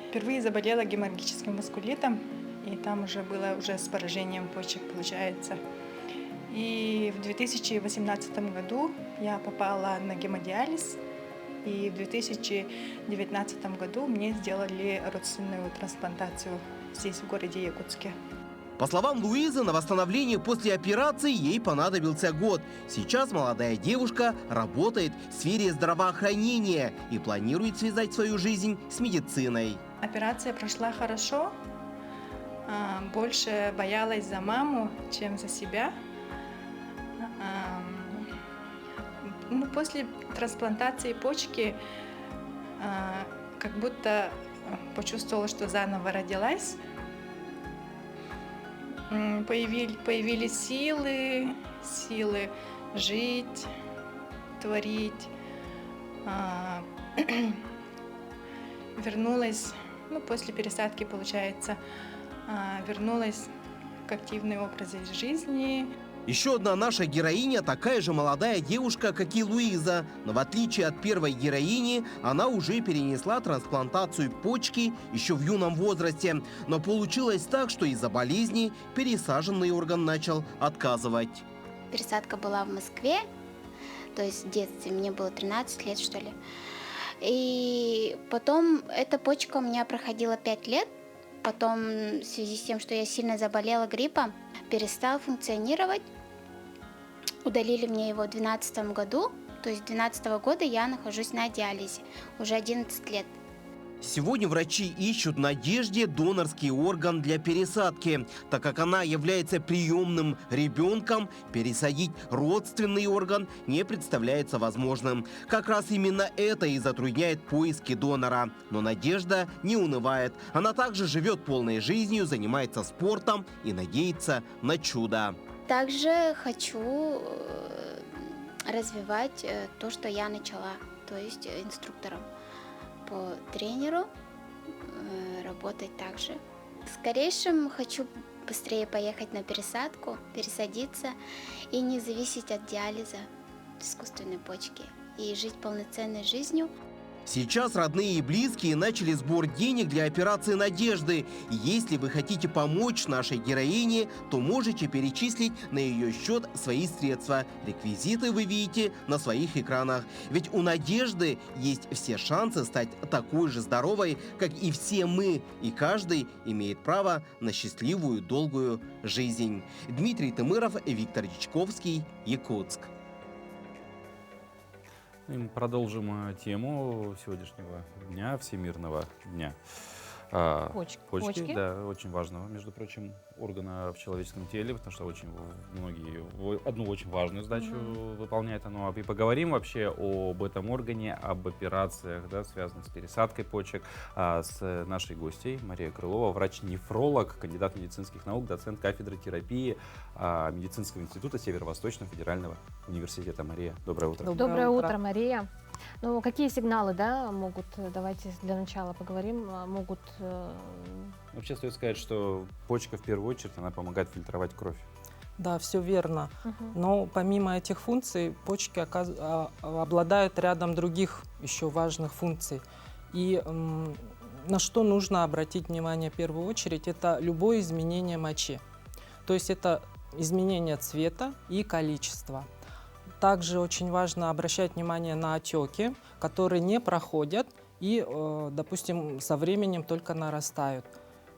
Впервые заболела геморрагическим васкулитом, и там уже было с поражением почек, получается. И в 2018 году я попала на гемодиализ, и в 2019 году мне сделали родственную трансплантацию здесь, в городе Якутске. По словам Луизы, на восстановление после операции ей понадобился год. Сейчас молодая девушка работает в сфере здравоохранения и планирует связать свою жизнь с медициной. Операция прошла хорошо. Больше боялась за маму, чем за себя. После трансплантации почки как будто почувствовала, что заново родилась. Появились силы жить, творить. Вернулась, после пересадки, получается, вернулась к активной образу жизни. Еще одна наша героиня такая же молодая девушка, как и Луиза. Но в отличие от первой героини, она уже перенесла трансплантацию почки еще в юном возрасте. Но получилось так, что из-за болезни пересаженный орган начал отказывать. Пересадка была в Москве, то есть в детстве, мне было 13 лет, что ли. И потом эта почка у меня проходила 5 лет. Потом в связи с тем, что я сильно заболела гриппом, перестал функционировать. Удалили мне его в 2012 году, то есть с 2012 года я нахожусь на диализе, уже 11 лет. Сегодня врачи ищут Надежде донорский орган для пересадки. Так как она является приемным ребенком, пересадить родственный орган не представляется возможным. Как раз именно это и затрудняет поиски донора. Но Надежда не унывает. Она также живет полной жизнью, занимается спортом и надеется на чудо. Также хочу развивать то, что я начала, то есть инструктором по тренеру, работать также. В скорейшем хочу быстрее поехать на пересадку, пересадиться и не зависеть от диализа искусственной почки и жить полноценной жизнью. Сейчас родные и близкие начали сбор денег для операции Надежды. И если вы хотите помочь нашей героине, то можете перечислить на ее счет свои средства. Реквизиты вы видите на своих экранах. Ведь у Надежды есть все шансы стать такой же здоровой, как и все мы. И каждый имеет право на счастливую, долгую жизнь. Дмитрий Тымыров, Виктор Дичковский, Якутск. И мы продолжим тему сегодняшнего дня, Всемирного дня. Почки, да, очень важного, между прочим, органа в человеческом теле, потому что очень многие одну очень важную задачу выполняет оно. И поговорим вообще об этом органе, об операциях, да, связанных с пересадкой почек, с нашей гостьей Мария Крылова, врач-нефролог, кандидат медицинских наук, доцент кафедры терапии Медицинского института Северо-Восточного федерального университета. Мария, доброе утро. Доброе утро, Мария. Ну, какие сигналы, да, могут, давайте для начала поговорим, могут... Вообще стоит сказать, что почка в первую очередь, она помогает фильтровать кровь. Да, все верно. Но помимо этих функций, почки обладают рядом других еще важных функций. И на что нужно обратить внимание в первую очередь, это любое изменение мочи. То есть это изменение цвета и количества. Также очень важно обращать внимание на отеки, которые не проходят и, допустим, со временем только нарастают.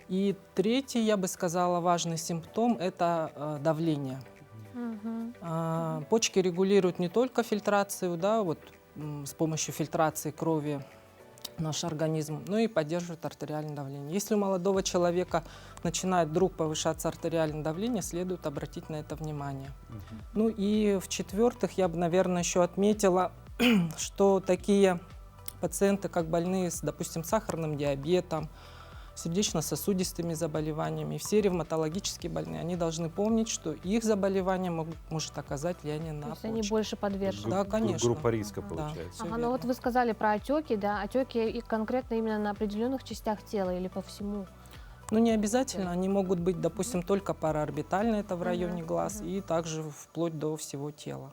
И третий, я бы сказала, важный симптом – это давление. Почки регулируют не только фильтрацию, да, вот, с помощью фильтрации крови наш организм, но и поддерживают артериальное давление. Если у молодого человека начинает вдруг повышаться артериальное давление, следует обратить на это внимание. Ну и в-четвертых, я бы, наверное, еще отметила, что такие пациенты, как больные с, допустим, сахарным диабетом, сердечно-сосудистыми заболеваниями. Все ревматологические больные, они должны помнить, что их заболевание может оказать влияние на То есть почки. они больше подвержены. Да, конечно. Группа риска получается. Ага, ну вот вы сказали про отеки, да, отеки и конкретно именно на определенных частях тела или по всему? Ну, не обязательно, они могут быть, допустим, только параорбитально, это в районе глаз, и также вплоть до всего тела.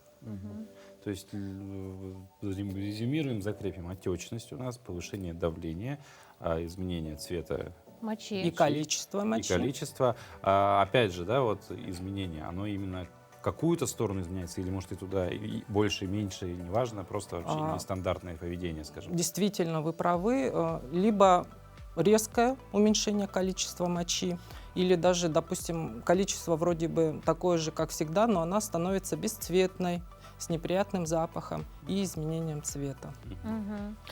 То есть, резюмируем, закрепим: отечность у нас, повышение давления, изменение цвета Мочи. И количество мочи. И количество. Опять же, да, вот изменение, оно именно в какую-то сторону изменяется, или может и туда и больше, и меньше, неважно, просто вообще нестандартное поведение, скажем. Действительно, вы правы. Либо резкое уменьшение количества мочи, или даже, допустим, количество вроде бы такое же, как всегда, но она становится бесцветной, с неприятным запахом и изменением цвета.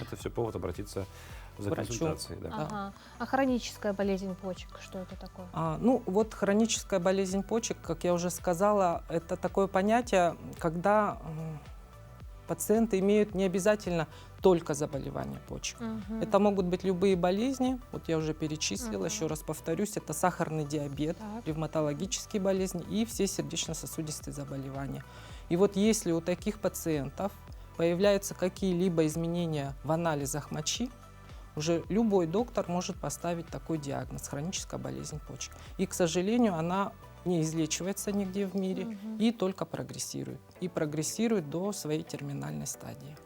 Это все повод обратиться за консультацией. Да. Ага. А хроническая болезнь почек, что это такое? Ну вот хроническая болезнь почек, как я уже сказала, это такое понятие, когда пациенты имеют не обязательно только заболевания почек. Это могут быть любые болезни, вот я уже перечислила, еще раз повторюсь, это сахарный диабет, ревматологические болезни и все сердечно-сосудистые заболевания. И вот если у таких пациентов появляются какие-либо изменения в анализах мочи, уже любой доктор может поставить такой диагноз — хроническая болезнь почек. И, к сожалению, она не излечивается нигде в мире и только прогрессирует. И прогрессирует до своей терминальной стадии.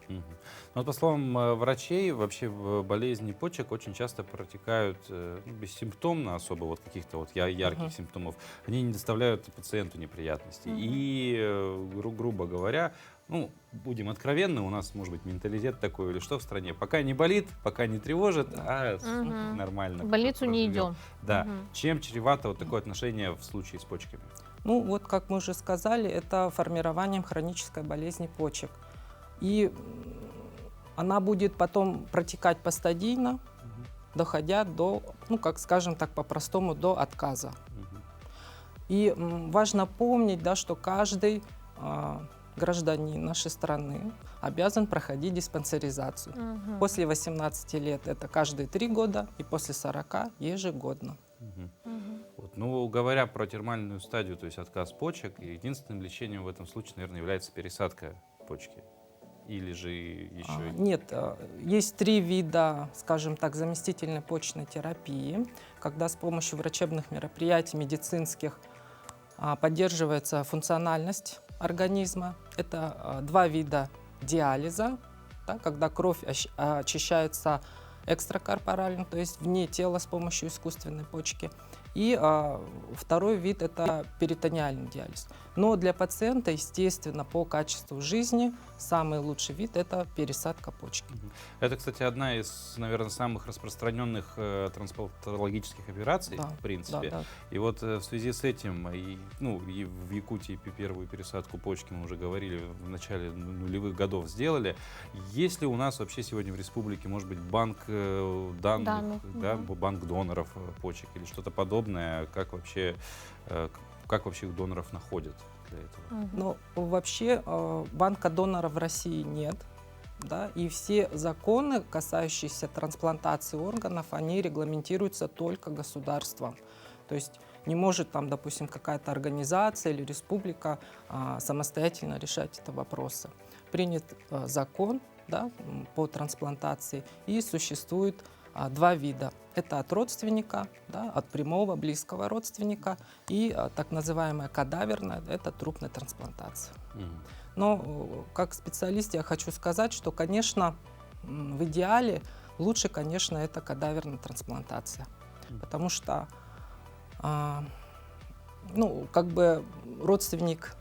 Но по словам врачей, вообще болезни почек очень часто протекают бессимптомно, особо вот каких-то вот ярких симптомов. Они не доставляют пациенту неприятностей. И, грубо говоря, ну, будем откровенны, у нас может быть менталитет такой или что в стране: пока не болит, пока не тревожит, нормально. В больницу не идем. Да. Чем чревато вот такое отношение в случае с почками? Ну, вот как мы уже сказали, это формированием хронической болезни почек. И она будет потом протекать постадийно, доходя до, ну, как скажем так по-простому, до отказа. И важно помнить, да, что каждый гражданин нашей страны обязан проходить диспансеризацию. После 18 лет это каждые 3 года, и после 40 ежегодно. Вот, ну, говоря про термальную стадию, то есть отказ почек, единственным лечением в этом случае, наверное, является пересадка почки. Или же еще... Нет, есть 3 вида, скажем так, заместительной почечной терапии, когда с помощью врачебных мероприятий медицинских поддерживается функциональность организма. Это 2 вида диализа, да, когда кровь очищается экстракорпорально, то есть вне тела с помощью искусственной почки. И 2-й вид — это перитониальный диализ. Но для пациента, естественно, по качеству жизни самый лучший вид — это пересадка почки. Это, кстати, одна из, наверное, самых распространенных трансплантологических операций, в принципе. Да. И вот в связи с этим, и в Якутии первую пересадку почки, мы уже говорили, в начале нулевых годов сделали. Есть ли у нас вообще сегодня в республике, может быть, банк данных, да, банк доноров почек или что-то подобное? Как вообще их доноров находят для этого? Ну, вообще банка доноров в России нет. Да, и все законы, касающиеся трансплантации органов, они регламентируются только государством. То есть не может там, допустим, какая-то организация или республика самостоятельно решать эти вопросы. Принят закон, да, по трансплантации, и существует 2 вида. Это от родственника, да, от прямого, близкого родственника, и так называемая кадаверная — это трупная трансплантация. Но как специалист я хочу сказать, что, конечно, в идеале лучше, конечно, это кадаверная трансплантация. Потому что, ну, как бы родственник,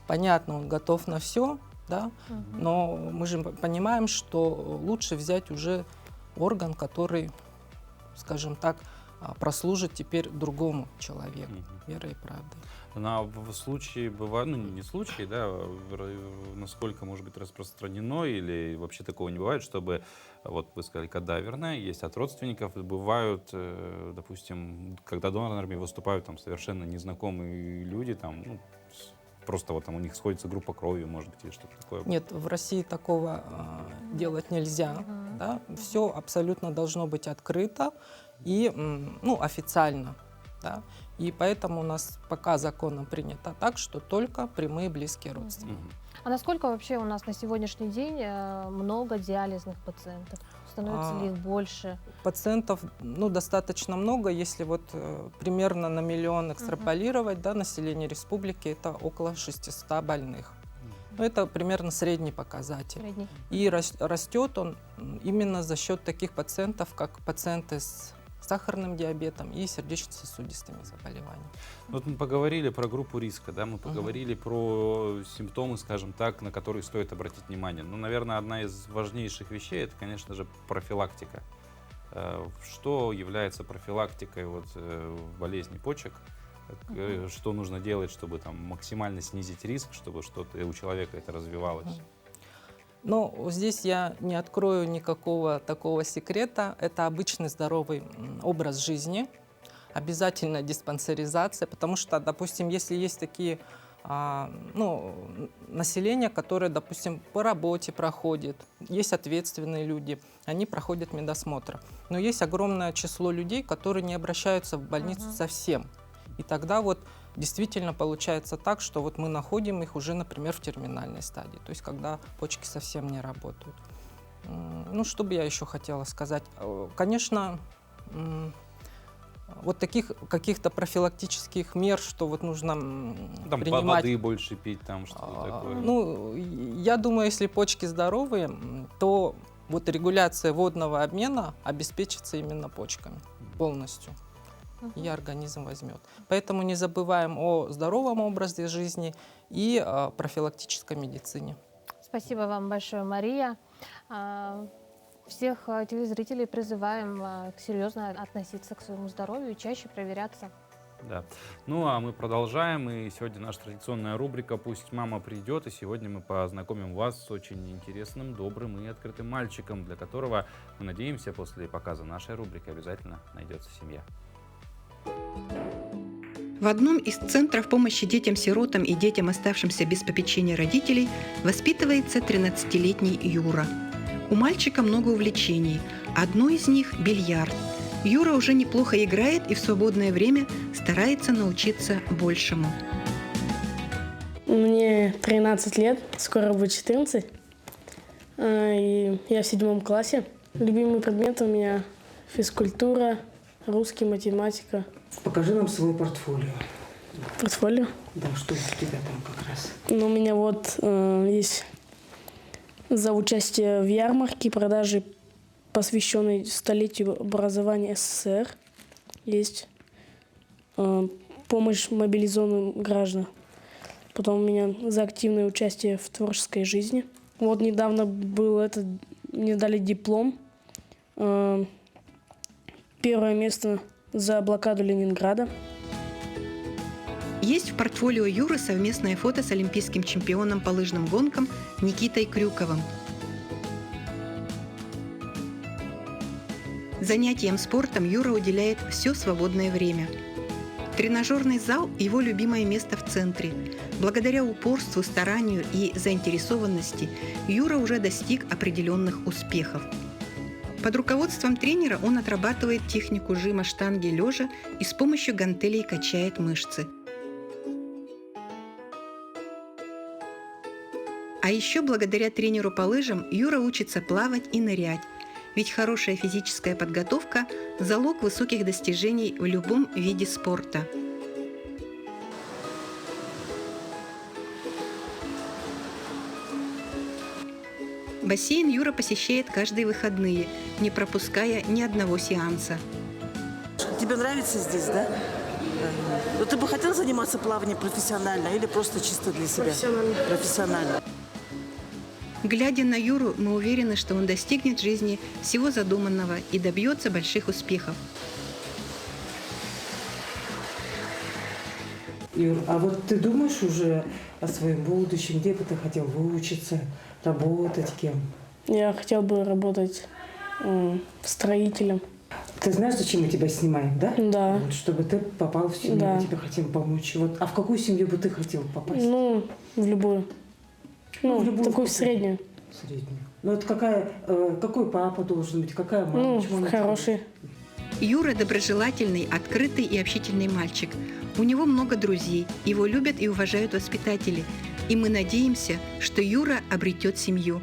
понятно, он готов на все, да, но мы же понимаем, что лучше взять уже орган, который, скажем так, прослужит теперь другому человеку, верой и правдой. Но в случае бывает, ну не случаи, да, насколько может быть распространено или вообще такого не бывает, чтобы, вот вы сказали, кадаверная, есть от родственников, бывают, допустим, когда донорами выступают там совершенно незнакомые люди, там, ну, просто вот там у них сходится группа крови, может быть, или что-то такое. Нет, в России такого делать нельзя. Да? Все абсолютно должно быть открыто. и ну, официально. Да? И поэтому у нас пока законом принято так, что только прямые близкие родственники. А насколько вообще у нас на сегодняшний день много диализных пациентов? Становится ли их больше? Пациентов ну, достаточно много, если вот примерно на 1 миллион экстраполировать, да, население республики, это около 600 больных. Ну, это примерно средний показатель. И растет он именно за счет таких пациентов, как пациенты с сахарным диабетом и сердечно-сосудистыми заболеваниями. Вот мы поговорили про группу риска, да, мы поговорили про симптомы, скажем так, на которые стоит обратить внимание. Ну, наверное, одна из важнейших вещей – это, конечно же, профилактика. Что является профилактикой вот, болезни почек? Что нужно делать, чтобы там, максимально снизить риск, чтобы что-то у человека это развивалось? Но здесь я не открою никакого такого секрета. Это обычный здоровый образ жизни, обязательно диспансеризация, потому что, допустим, если есть такие ну, население, которое, допустим, по работе проходит, есть ответственные люди, они проходят медосмотр. Но есть огромное число людей, которые не обращаются в больницу совсем. И тогда вот действительно получается так, что вот мы находим их уже, например, в терминальной стадии, то есть когда почки совсем не работают. Ну, что бы я еще хотела сказать? Конечно, вот таких каких-то профилактических мер, что вот нужно там принимать... воды больше пить, там что-то такое. Ну, я думаю, если почки здоровые, то вот регуляция водного обмена обеспечится именно почками полностью. И организм возьмет. Поэтому не забываем о здоровом образе жизни и о профилактической медицине. Спасибо вам большое, Мария. Всех телезрителей призываем серьезно относиться к своему здоровью и чаще проверяться. Да. Ну а мы продолжаем. И сегодня наша традиционная рубрика «Пусть мама придет». И сегодня мы познакомим вас с очень интересным, добрым и открытым мальчиком, для которого, мы надеемся, после показа нашей рубрики обязательно найдется семья. В одном из центров помощи детям-сиротам и детям, оставшимся без попечения родителей, воспитывается 13-летний Юра. У мальчика много увлечений. Одно из них – бильярд. Юра уже неплохо играет и в свободное время старается научиться большему. Мне 13 лет, скоро будет 14. И я в 7 классе. Любимый предмет у меня физкультура, русский, математика. Покажи нам свое портфолио. Портфолио? Да, что у тебя там как раз? Ну, у меня вот есть за участие в ярмарке, продаже, посвященной столетию образования СССР. Есть помощь мобилизованным гражданам. Потом у меня за активное участие в творческой жизни. Вот недавно мне дали диплом. Первое место за блокаду Ленинграда. Есть в портфолио Юры совместное фото с олимпийским чемпионом по лыжным гонкам Никитой Крюковым. Занятиям спортом Юра уделяет все свободное время. Тренажерный зал – его любимое место в центре. Благодаря упорству, старанию и заинтересованности Юра уже достиг определенных успехов. Под руководством тренера он отрабатывает технику жима штанги лежа и с помощью гантелей качает мышцы. А еще благодаря тренеру по лыжам Юра учится плавать и нырять. Ведь хорошая физическая подготовка – залог высоких достижений в любом виде спорта. Бассейн Юра посещает каждые выходные, не пропуская ни одного сеанса. Тебе нравится здесь, да? Но ты бы хотел заниматься плаванием профессионально или просто чисто для себя? Профессионально. Глядя на Юру, мы уверены, что он достигнет в жизни всего задуманного и добьется больших успехов. Юр, а вот ты думаешь уже о своем будущем? Где бы ты хотел выучиться, работать, кем? Я хотел бы работать строителем. Ты знаешь, зачем мы тебя снимаем, да? Да. Вот, чтобы ты попал в семью, Да. мы тебе хотим помочь. Вот. А в какую семью бы ты хотел попасть? Ну, в любую. Ну, в любую, такую в среднюю. Среднюю. Ну, вот какой папа должен быть, какая мама? Ну, Почему она хороший. Юра доброжелательный, открытый и общительный мальчик. У него много друзей, его любят и уважают воспитатели. И мы надеемся, что Юра обретет семью.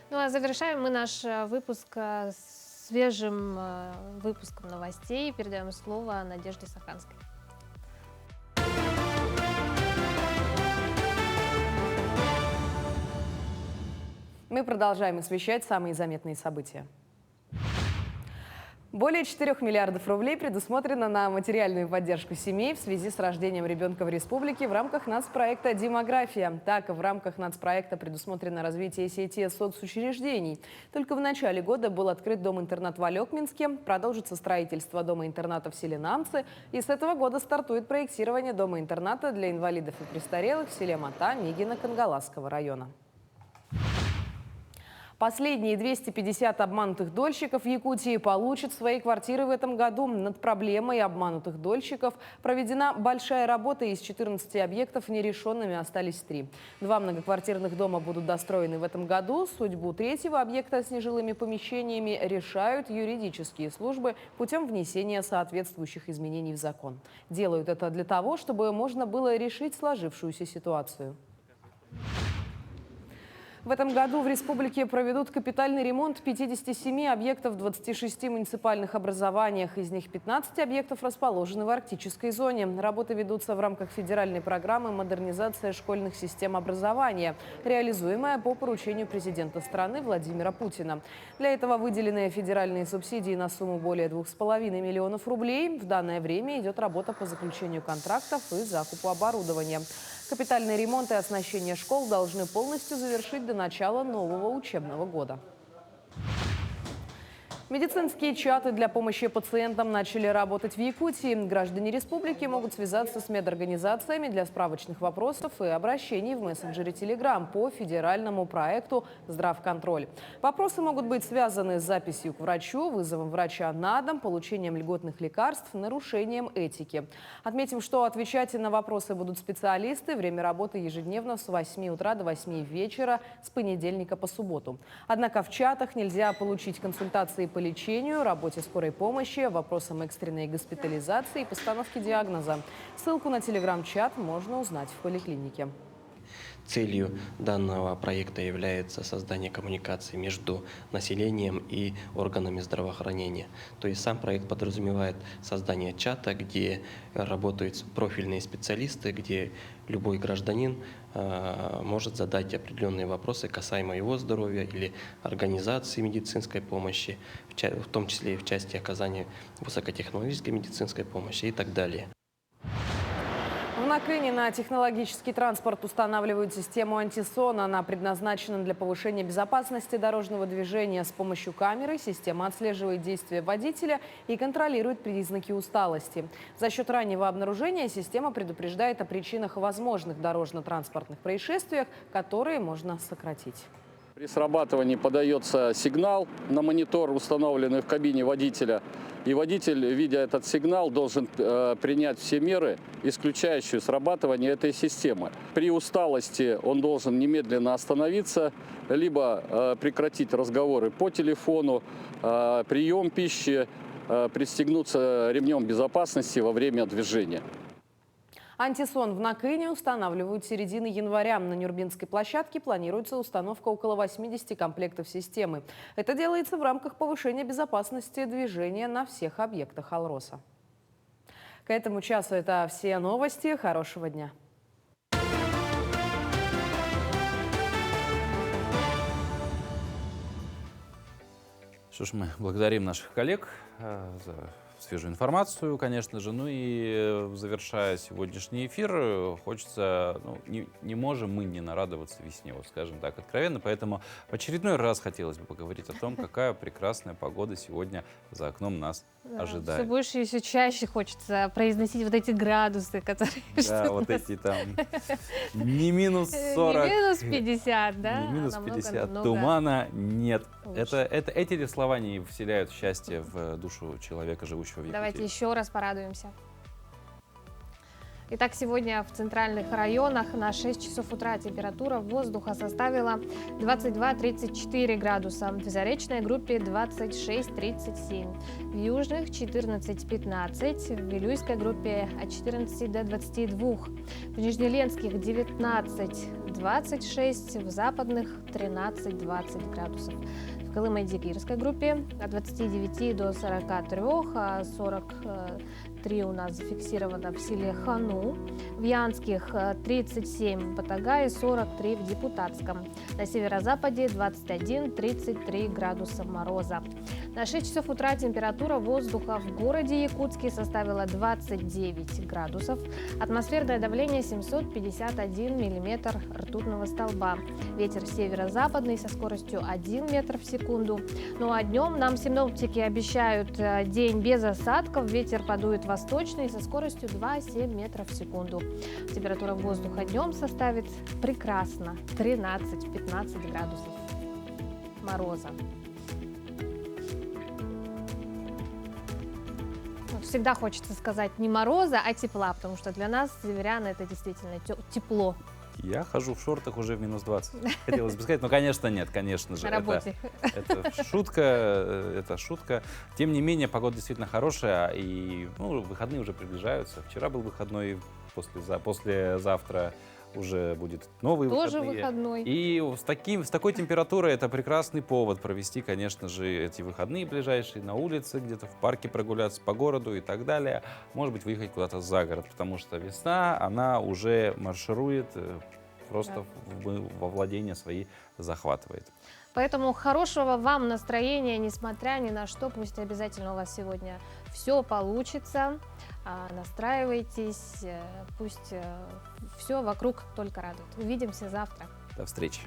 Ну а завершаем мы наш выпуск свежим выпуском новостей. Передаем слово Надежде Саханской. Мы продолжаем освещать самые заметные события. Более 4 миллиардов рублей предусмотрено на материальную поддержку семей в связи с рождением ребенка в республике в рамках нацпроекта «Демография». Так, в рамках нацпроекта предусмотрено развитие сети соцучреждений. Только в начале года был открыт дом-интернат в Алекминске, продолжится строительство дома-интерната в селе Намцы, и с этого года стартует проектирование дома-интерната для инвалидов и престарелых в селе Мата Мигино-Кангаласского района. Последние 250 обманутых дольщиков в Якутии получат свои квартиры в этом году. Над проблемой обманутых дольщиков проведена большая работа. Из 14 объектов нерешенными остались 3. 2 многоквартирных дома будут достроены в этом году. Судьбу 3-го объекта с нежилыми помещениями решают юридические службы путем внесения соответствующих изменений в закон. Делают это для того, чтобы можно было решить сложившуюся ситуацию. В этом году в республике проведут капитальный ремонт 57 объектов в 26 муниципальных образованиях. Из них 15 объектов расположены в арктической зоне. Работы ведутся в рамках федеральной программы «Модернизация школьных систем образования», реализуемая по поручению президента страны Владимира Путина. Для этого выделены федеральные субсидии на сумму более 2,5 миллионов рублей. В данное время идет работа по заключению контрактов и закупу оборудования. Капитальный ремонт и оснащение школ должны полностью завершить до начала нового учебного года. Медицинские чаты для помощи пациентам начали работать в Якутии. Граждане республики могут связаться с медорганизациями для справочных вопросов и обращений в мессенджере Telegram по федеральному проекту «Здравконтроль». Вопросы могут быть связаны с записью к врачу, вызовом врача на дом, получением льготных лекарств, нарушением этики. Отметим, что отвечать на вопросы будут специалисты. Время работы ежедневно с 8 утра до 8 вечера с понедельника по субботу. Однако в чатах нельзя получить консультации по лечению, работе скорой помощи, вопросам экстренной госпитализации и постановки диагноза. Ссылку на телеграм-чат можно узнать в поликлинике. Целью данного проекта является создание коммуникации между населением и органами здравоохранения. То есть сам проект подразумевает создание чата, где работают профильные специалисты, где любой гражданин может задать определенные вопросы касаемо его здоровья или организации медицинской помощи, в том числе и в части оказания высокотехнологической медицинской помощи и так далее. В Накыне на технологический транспорт устанавливают систему антисон. Она предназначена для повышения безопасности дорожного движения. С помощью камеры система отслеживает действия водителя и контролирует признаки усталости. За счет раннего обнаружения система предупреждает о причинах возможных дорожно-транспортных происшествиях, которые можно сократить. При срабатывании подается сигнал на монитор, установленный в кабине водителя. И водитель, видя этот сигнал, должен принять все меры, исключающие срабатывание этой системы. При усталости он должен немедленно остановиться, либо прекратить разговоры по телефону, прием пищи, пристегнуться ремнем безопасности во время движения. Антисон в Накыне устанавливают с середины января. На Нюрбинской площадке планируется установка около 80 комплектов системы. Это делается в рамках повышения безопасности движения на всех объектах Алроса. К этому часу это все новости. Хорошего дня. Что ж, мы благодарим наших коллег за свежую информацию, конечно же. Ну и завершая сегодняшний эфир, хочется, не можем мы не нарадоваться весне, вот скажем так откровенно. Поэтому в очередной раз хотелось бы поговорить о том, какая прекрасная погода сегодня за окном нас ожидает. Все больше и все чаще хочется произносить вот эти градусы, которые... Да, вот эти там не минус 40, не минус 50, да? не минус намного, 50, намного тумана нет. лучше. Эти слова не вселяют счастье в душу человека, живущего в Якутии. Давайте еще раз порадуемся. Итак, сегодня в центральных районах на 6 часов утра температура воздуха составила 22-34 градуса, в заречной группе 26-37, в южных 14-15, в Вилюйской группе от 14 до 22, в Нижнеленских 19-26, в западных 13-20 градусов. В Колымо-Дигирской группе от 29 до 43, а 43 у нас зафиксировано в селе Хану. В Янских 37 в Батагае, 43 в Депутатском. На северо-западе 21-33 градуса мороза. На 6 часов утра температура воздуха в городе Якутске составила 29 градусов. Атмосферное давление 751 миллиметр ртутного столба. Ветер северо-западный со скоростью 1 метр в секунду. Ну а днем нам синоптики обещают день без осадков. Ветер подует восточный со скоростью 2,7 метров в секунду. Температура воздуха днем составит прекрасно 13-15 градусов мороза. Всегда хочется сказать не мороза, а тепла, потому что для нас, северян, это действительно тепло. Я хожу в шортах уже в минус 20. Хотелось бы сказать, но, конечно, нет, конечно же. На работе. Это шутка. Тем не менее, погода действительно хорошая, и выходные уже приближаются. Вчера был выходной, послезавтра уже будет новый выходной. И с такой температурой это прекрасный повод провести, конечно же, эти выходные ближайшие на улице, где-то в парке прогуляться по городу и так далее. Может быть, выехать куда-то за город, потому что весна, она уже марширует, просто во владение свои захватывает. Поэтому хорошего вам настроения, несмотря ни на что. Пусть обязательно у вас сегодня все получится. Настраивайтесь, пусть все вокруг только радует. Увидимся завтра. До встречи.